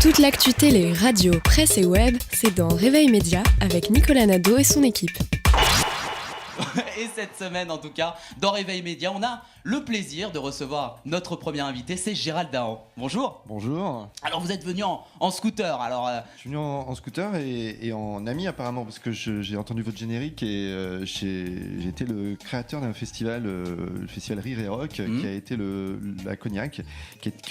Toute l'actu télé, radio, presse et web, c'est dans Réveil Média avec Nicolas Nadeau et son équipe. Et cette semaine, en tout cas, dans Réveil Média, on a le plaisir de recevoir notre premier invité, c'est Gérald Dahan. Bonjour. Bonjour. Alors, vous êtes venu en scooter. Alors, Je suis venu en scooter et en ami apparemment parce que j'ai entendu votre générique et j'ai été le créateur d'un festival, le festival Rire et Rock, qui a été la Cognac.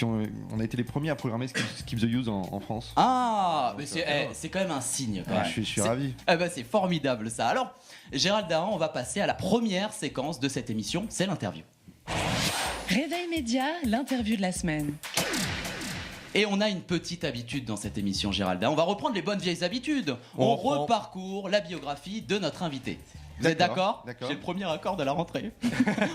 On a été les premiers à programmer Skip the Use en France. Ah, mais c'est quand même un signe. Quand même. Je suis ravi. C'est formidable ça. Alors, Gérald Dahan, on va passer à la première séquence de cette émission, c'est l'interview. Réveil Média, l'interview de la semaine. Et on a une petite habitude dans cette émission, Gérald Dahan. On va reprendre les bonnes vieilles habitudes. On reparcourt la biographie de notre invité. Vous êtes d'accord ? J'ai le premier accord de la rentrée.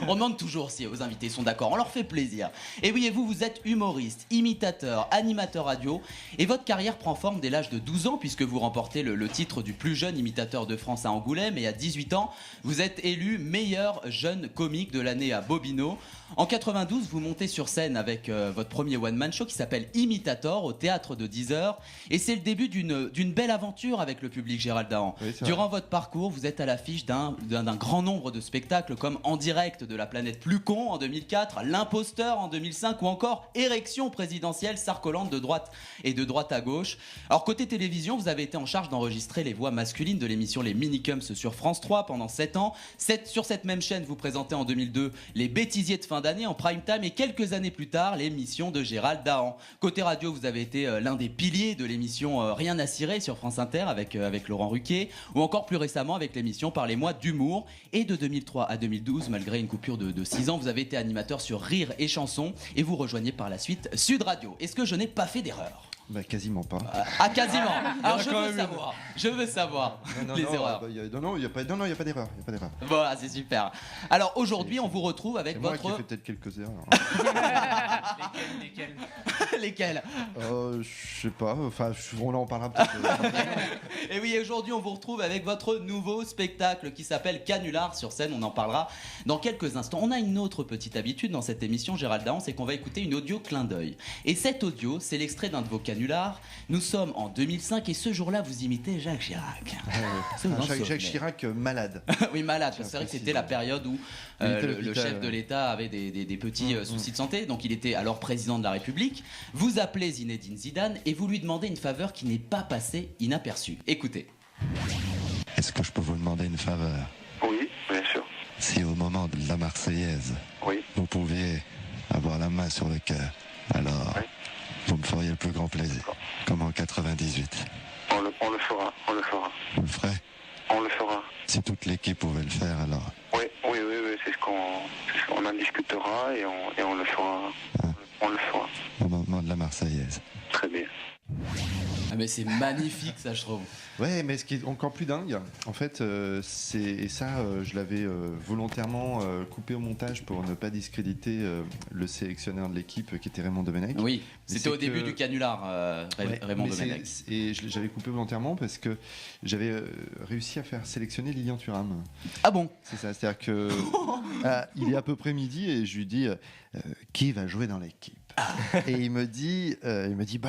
On demande toujours si aux invités sont d'accord. On leur fait plaisir. Et oui, et vous êtes humoriste, imitateur, animateur radio. Et votre carrière prend forme dès l'âge de 12 ans, puisque vous remportez le titre du plus jeune imitateur de France à Angoulême. Et à 18 ans, vous êtes élu meilleur jeune comique de l'année à Bobino. En 92, vous montez sur scène avec votre premier one-man show qui s'appelle Imitator au théâtre de 10h. Et c'est le début d'une belle aventure avec le public, Gérald Dahan. Oui, durant votre parcours, vous êtes à l'affiche d'un grand nombre de spectacles comme En direct de la planète Plucon en 2004, L'imposteur en 2005 ou encore Érection présidentielle sarcolante de droite à gauche. Alors côté télévision, vous avez été en charge d'enregistrer les voix masculines de l'émission Les Minicums sur France 3 pendant 7 ans. Sur cette même chaîne, vous présentez en 2002 Les Bêtisiers de fin d'année en prime time et quelques années plus tard, l'émission de Gérald Dahan. Côté radio, vous avez été l'un des piliers de l'émission Rien à cirer sur France Inter avec Laurent Ruquier ou encore plus récemment avec l'émission Parlez-moi d'humour. Et de 2003 à 2012, malgré une coupure de 6 ans, vous avez été animateur sur Rire et Chanson et vous rejoignez par la suite Sud Radio. Est-ce que je n'ai pas fait d'erreur ? Quasiment pas. Quasiment. Alors je veux savoir les erreurs. Non, il n'y a pas d'erreur. Bon, c'est super. Alors aujourd'hui, on vous retrouve avec c'est votre... moi qui ai fait peut-être quelques erreurs. Lesquelles Je sais pas, on en parlera peut-être. Et oui, aujourd'hui, on vous retrouve avec votre nouveau spectacle qui s'appelle Canular sur scène. On en parlera dans quelques instants. On a une autre petite habitude dans cette émission, Gérald Dahan, c'est qu'on va écouter une audio clin d'œil. Et cet audio, c'est l'extrait d'un de vos canulars. Nous sommes en 2005 et ce jour-là, vous imitez Jacques Chirac. Jacques Chirac malade. Oui, malade. C'est vrai que c'était la période où le chef de l'État avait des petits soucis de santé. Donc il était alors président de la République. Vous appelez Zinedine Zidane et vous lui demandez une faveur qui n'est pas passée inaperçue. Écoutez. Est-ce que je peux vous demander une faveur ? Oui, bien sûr. Si au moment de la Marseillaise, vous pouviez avoir la main sur le cœur, alors vous me feriez le plus grand plaisir, comme en 98. On le fera. Vous le ferez ? On le fera. Si toute l'équipe pouvait le faire, alors... Oui, c'est ce qu'on en discutera et on le fera. On le fera. Au moment de la Marseillaise. Très bien. Ah mais c'est magnifique ça, je trouve. Ouais, mais ce qui est encore plus dingue, en fait, je l'avais volontairement coupé au montage pour ne pas discréditer le sélectionneur de l'équipe qui était Raymond Domenech. Oui, c'était au début du canular, Raymond Domenech. Et j'avais coupé volontairement parce que j'avais réussi à faire sélectionner Lilian Thuram. Ah bon ? C'est ça, c'est-à-dire que il est à peu près midi et je lui dis qui va jouer dans l'équipe. Et il me dit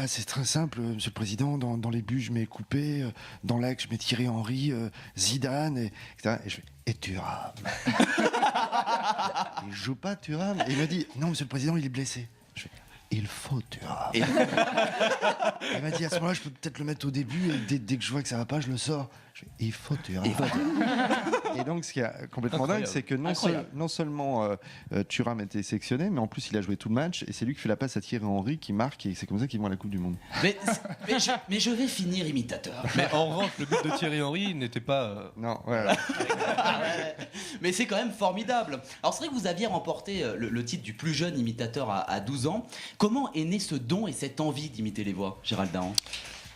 c'est très simple, Monsieur le Président, dans les buts je mets Coupé, dans l'axe je mets Thierry Henry, Zidane, etc. Et je fais et Thuram. Il joue pas Thuram. Et il me dit non Monsieur le Président, il est blessé. Je fais il faut Thuram. Il m'a dit à ce moment-là je peux peut-être le mettre au début et dès que je vois que ça va pas je le sors. Je fais il faut Thuram. Et donc ce qui est complètement dingue, c'est que non seulement Thuram a été sélectionné, mais en plus il a joué tout le match et c'est lui qui fait la passe à Thierry Henry qui marque et c'est comme ça qu'ils vont à la Coupe du Monde. Mais je vais finir imitateur. Mais en revanche, le but de Thierry Henry n'était pas... Non, voilà. Mais c'est quand même formidable. Alors c'est vrai que vous aviez remporté le titre du plus jeune imitateur à 12 ans. Comment est né ce don et cette envie d'imiter les voix, Gérald Dahan ?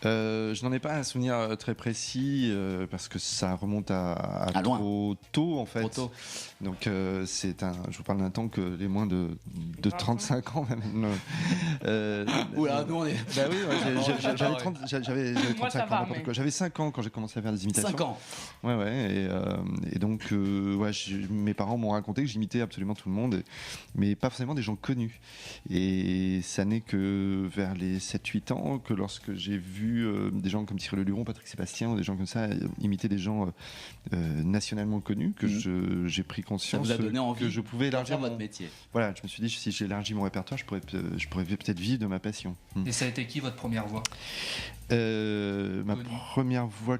Je n'en ai pas un souvenir très précis parce que ça remonte à trop tôt en fait. Trop tôt. Donc je vous parle d'un temps que les moins de 35 ans même. Oula, nous on est. Bah oui, j'avais 35 ans, n'importe quoi. J'avais 5 ans quand j'ai commencé à faire des imitations. 5 ans. Ouais, et donc mes parents m'ont raconté que j'imitais absolument tout le monde, mais pas forcément des gens connus. Et ça n'est que vers les 7-8 ans que lorsque j'ai vu des gens comme Thierry Leluron, Patrick Sébastien ou des gens comme ça imiter des gens nationalement connus que j'ai pris conscience que je pouvais élargir votre métier. Voilà, je me suis dit si j'élargis mon répertoire, je pourrais peut-être vivre de ma passion. Et ça a été qui votre première voix? Ma première voix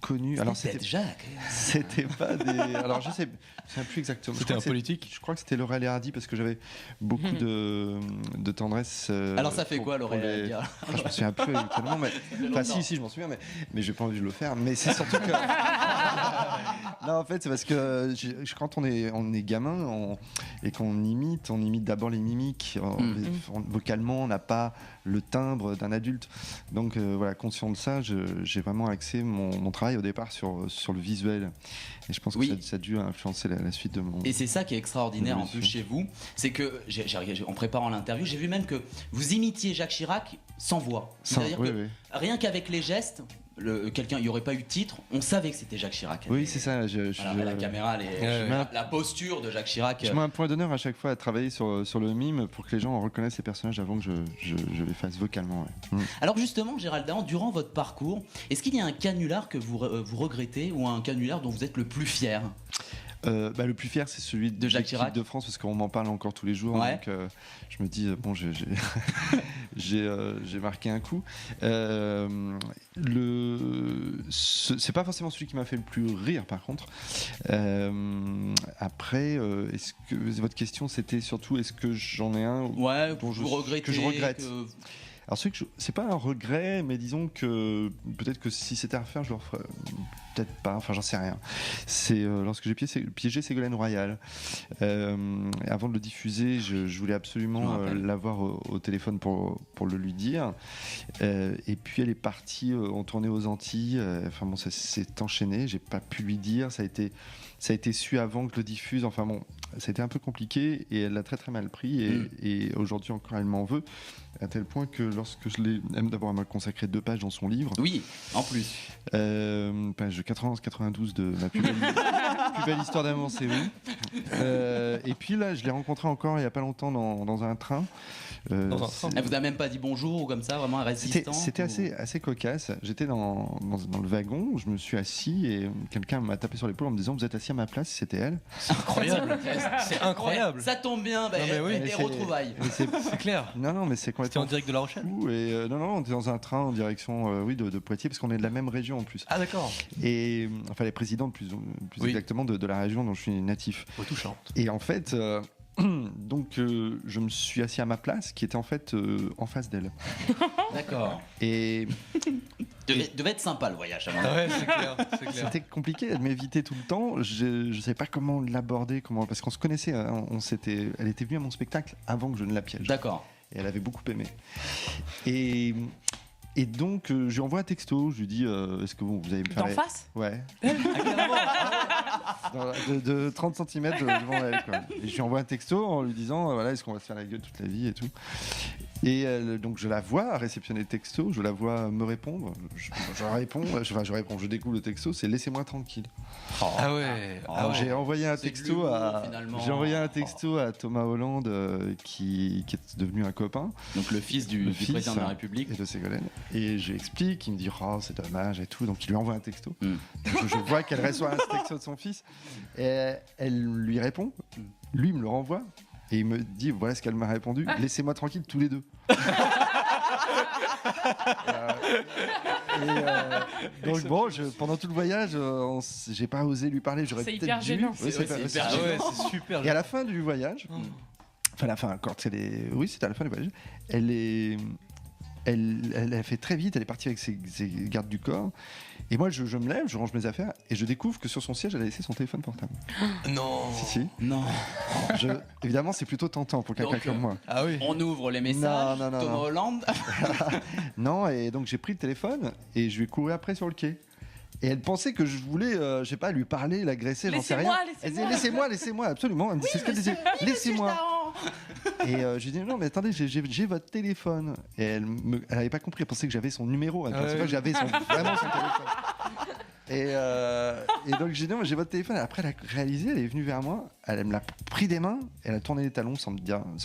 connue. Alors c'était pas des. Alors je sais plus exactement. C'était un politique. Je crois que c'était Laurel et Hardy parce que j'avais beaucoup de tendresse. Alors ça fait quoi Laurel et Hardy? Je me souviens plus exactement, mais enfin si je m'en souviens, mais j'ai pas envie de le faire. Mais c'est surtout que. Non, en fait c'est parce que quand on est gamin et qu'on imite d'abord les mimiques. Vocalement, on n'a pas le timbre d'un adulte. Donc voilà, conscient de ça, j'ai vraiment axé mon travail au départ sur le visuel. Et je pense que ça a dû influencer la suite de mon... Et c'est ça qui est extraordinaire en plus chez vous, c'est que, en préparant l'interview, j'ai vu même que vous imitiez Jacques Chirac sans voix. C'est-à-dire que rien qu'avec les gestes, il n'y aurait pas eu de titre, on savait que c'était Jacques Chirac. Oui, c'est ça. La caméra, la posture de Jacques Chirac. Je mets un point d'honneur à chaque fois à travailler sur le mime pour que les gens reconnaissent les personnages avant que je les fasse vocalement. Alors justement, Gérald Dahan, durant votre parcours, est-ce qu'il y a un canular que vous regrettez ou un canular dont vous êtes le plus fier? Le plus fier, c'est celui de Jacques Chirac de France parce qu'on m'en parle encore tous les jours. Ouais. Donc je me dis bon, j'ai marqué un coup. C'est pas forcément celui qui m'a fait le plus rire, par contre. Après, est-ce que votre question c'était surtout est-ce que j'en ai un que je regrette. Alors c'est pas un regret, mais disons que peut-être que si c'était à refaire, je le referais peut-être pas. Enfin, j'en sais rien. C'est lorsque j'ai piégé Ségolène Royal. Avant de le diffuser, je voulais absolument l'avoir au téléphone pour le lui dire. Et puis elle est partie en tournée aux Antilles. Enfin bon, ça s'est enchaîné. J'ai pas pu lui dire. Ça a été su avant que je le diffuse. Enfin bon, ça a été un peu compliqué et elle l'a très très mal pris. Et aujourd'hui encore, elle m'en veut. À tel point que lorsque je l'ai... D'abord, elle m'a consacré 2 pages dans son livre. Oui, en plus. Page 91-92 de ma plus belle histoire d'amour, c'est vous. Et puis là, je l'ai rencontrée encore il n'y a pas longtemps dans un train. Elle vous a même pas dit bonjour ou comme ça, vraiment un résistant? C'était assez cocasse. J'étais dans le wagon, je me suis assis et quelqu'un m'a tapé sur l'épaule en me disant vous êtes assis à ma place, c'était elle. C'est incroyable. C'est incroyable. Ça tombe bien, des retrouvailles. C'est clair. Non, mais c'est complètement. C'était en direct de La Rochelle. Et non, on était dans un train en direction de Poitiers parce qu'on est de la même région en plus. Ah d'accord. Et enfin les présidents plus exactement de la région dont je suis natif. Poitou-Charentes. Et en fait. Donc je me suis assis à ma place qui était en fait en face d'elle. D'accord. Et devait être sympa le voyage. Ouais, c'est clair. C'était compliqué, elle m'évitait tout le temps. Je savais pas comment l'aborder, parce qu'on se connaissait. Elle était venue à mon spectacle avant que je ne la piège. D'accord. Et elle avait beaucoup aimé. Et donc, je lui envoie un texto. Je lui dis est-ce que vous allez me faire. D'en face? Ouais. de 30 cm devant elle. Quoi. Et je lui envoie un texto en lui disant voilà, est-ce qu'on va se faire la gueule toute la vie et tout. Et donc, je la vois réceptionner le texto. Je la vois me répondre. Je réponds. Je découvre le texto. C'est laissez-moi tranquille. Ah ouais. J'ai envoyé un texto à Thomas Hollande qui est devenu un copain. Donc le fils du président de la République et de Ségolène. Et j'explique, il me dit oh c'est dommage et tout, donc il lui envoie un texto. Je vois qu'elle reçoit un texto de son fils et elle lui répond, lui il me le renvoie et il me dit voilà ce qu'elle m'a répondu, laissez-moi tranquille tous les deux. Donc bon, pendant tout le voyage, j'ai pas osé lui parler. J'aurais c'est peut-être hyper dû. gênant. Oui, c'est super. Et à la fin du voyage, enfin la fin, quand c'était à la fin du voyage, elle est elle a fait très vite, elle est partie avec ses gardes du corps. Et moi, je me lève, je range mes affaires et je découvre que sur son siège, elle a laissé son téléphone portable. Non. Si. Non. Évidemment, c'est plutôt tentant pour quelqu'un comme moi. Ah oui. On ouvre les messages. Non. Thomas Hollande. Non, et donc j'ai pris le téléphone et je lui ai couru après sur le quai. Et elle pensait que je voulais, je sais pas, lui parler, l'agresser, j'en sais rien. Elle disait laissez-moi, absolument. Elle me dit, c'est ce qu'elle disait, laissez-moi. Et je lui ai dit non, mais attendez, j'ai votre téléphone. Et elle avait pas compris, elle pensait que j'avais son numéro. Elle pensait pas que j'avais vraiment son téléphone. Et donc j'ai dit non, j'ai votre téléphone. Et après, elle a réalisé, elle est venue vers moi, elle me l'a pris des mains, elle a tourné les talons sans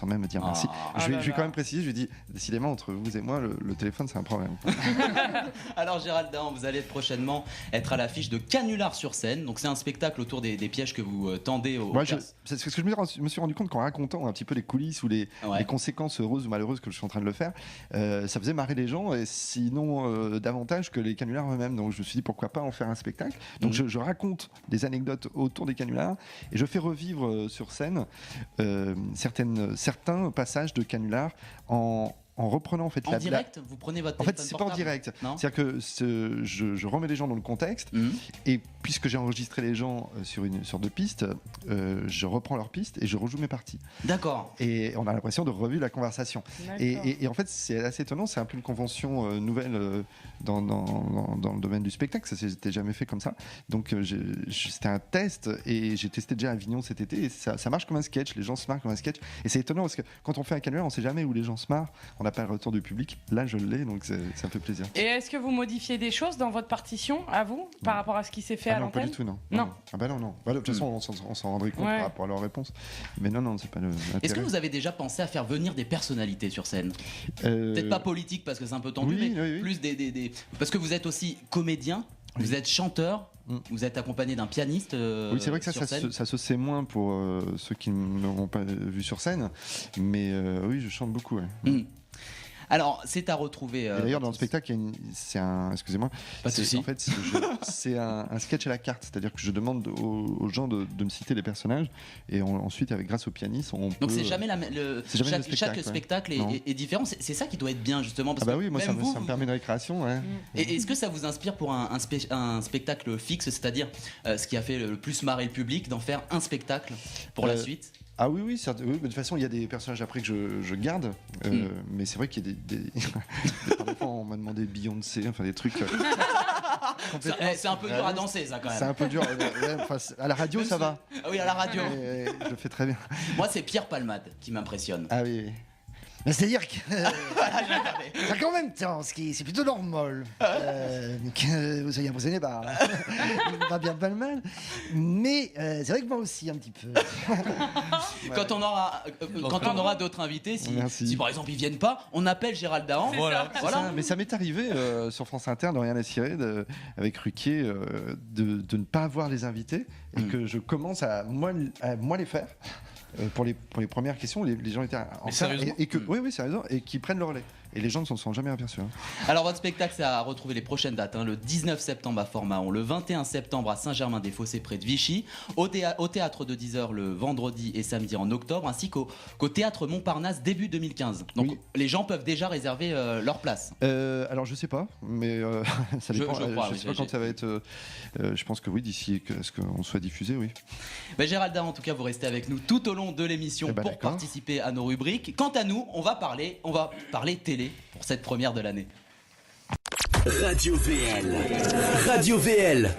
même me dire merci. Je lui ai quand même précisé, je lui ai dit décidément entre vous et moi, le téléphone c'est un problème. Alors Gérald Dahan, vous allez prochainement être à l'affiche de Canular sur scène. Donc c'est un spectacle autour des pièges que vous tendez aux c'est ce que je me suis rendu compte qu'en racontant un petit peu les coulisses ou les conséquences heureuses ou malheureuses que je suis en train de le faire, ça faisait marrer les gens et sinon davantage que les canulars eux-mêmes. Donc je me suis dit pourquoi pas en faire un spectacle. Donc je raconte des anecdotes autour des canulars et je fais revivre sur scène certains passages de canulars en reprenant en fait en direct. Vous prenez votre téléphone c'est portable. pas en direct. C'est-à-dire que je remets les gens dans le contexte et puisque j'ai enregistré les gens sur 2 pistes, je reprends leurs pistes et je rejoue mes parties. D'accord. Et on a l'impression de revivre la conversation. Et en fait, c'est assez étonnant. C'est un peu une convention nouvelle dans le domaine du spectacle. Ça s'était jamais fait comme ça. Donc c'était un test et j'ai testé déjà à Avignon cet été et ça marche comme un sketch. Les gens se marrent comme un sketch. Et c'est étonnant parce que quand on fait un canular, on sait jamais où les gens se marrent. On n'a pas le retour du public. Là, je l'ai, donc ça me fait plaisir. Et est-ce que vous modifiez des choses dans votre partition, à vous, par rapport à ce qui s'est fait à l'antenne ? Non, pas du tout, non. Non. Ah bah non. Bah, de toute façon, on s'en rendrait compte par rapport à leur réponse. Mais non, c'est pas le. Est-ce que vous avez déjà pensé à faire venir des personnalités sur scène ? Peut-être pas politique parce que c'est un peu tendu, mais plus des... Parce que vous êtes aussi comédien, vous êtes chanteur. Vous êtes accompagné d'un pianiste. Oui, c'est vrai que ça se sait moins pour ceux qui ne m'auront pas vu sur scène, mais oui, je chante beaucoup. Ouais. Alors, c'est à retrouver. Et d'ailleurs, dans le spectacle, excusez-moi. Pas de souci. En fait, c'est un sketch à la carte, c'est-à-dire que je demande aux gens de me citer les personnages, et ensuite, grâce au pianiste, on peut. Donc c'est jamais chaque spectacle, spectacle est différent. C'est ça qui doit être bien justement. Parce bah oui, moi ça me permet une récréation. Ouais. Et est-ce que ça vous inspire pour un spectacle fixe, c'est-à-dire ce qui a fait le plus marrer le public, d'en faire un spectacle pour la suite? Ah oui, de toute façon, il y a des personnages après que je garde, mais c'est vrai qu'il y a des fois, on m'a demandé Beyoncé, enfin des trucs. C'est un peu dur à danser, ça quand même. C'est un peu dur. À la radio, ça va. Ah oui, à la radio. Je le fais très bien. Moi, c'est Pierre Palmade qui m'impressionne. Ah oui. C'est-à-dire que en même temps, c'est plutôt normal que vous soyez impressionné par bien pas le mal, mais c'est vrai que moi aussi un petit peu. Quand on aura d'autres invités, si par exemple ils viennent pas, on appelle Gérald Dahan. Voilà. Mais ça m'est arrivé sur France Inter de Rien à cirer avec Ruquier de ne pas avoir les invités et que je commence à moi les faire. Pour les premières questions, les gens étaient en sérieusement oui, sérieusement, et qui prennent le relais. Et les gens ne s'en sont jamais aperçus. Alors votre spectacle, c'est à retrouver les prochaines dates. Le 19 septembre à Fort-Mahon, le 21 septembre à Saint-Germain-des-Fossés près de Vichy, au théâtre de 10h le vendredi et samedi en octobre, ainsi qu'au théâtre Montparnasse début 2015. Donc les gens peuvent déjà réserver leur place. Alors je sais pas, mais ça dépend. Je sais pas quand ça va être. Je pense que oui, d'ici à ce qu'on soit diffusé, oui. Gérald Dahan, en tout cas, vous restez avec nous tout au long de l'émission pour participer à nos rubriques. Quant à nous, on va parler télé pour cette première de l'année. Radio VL.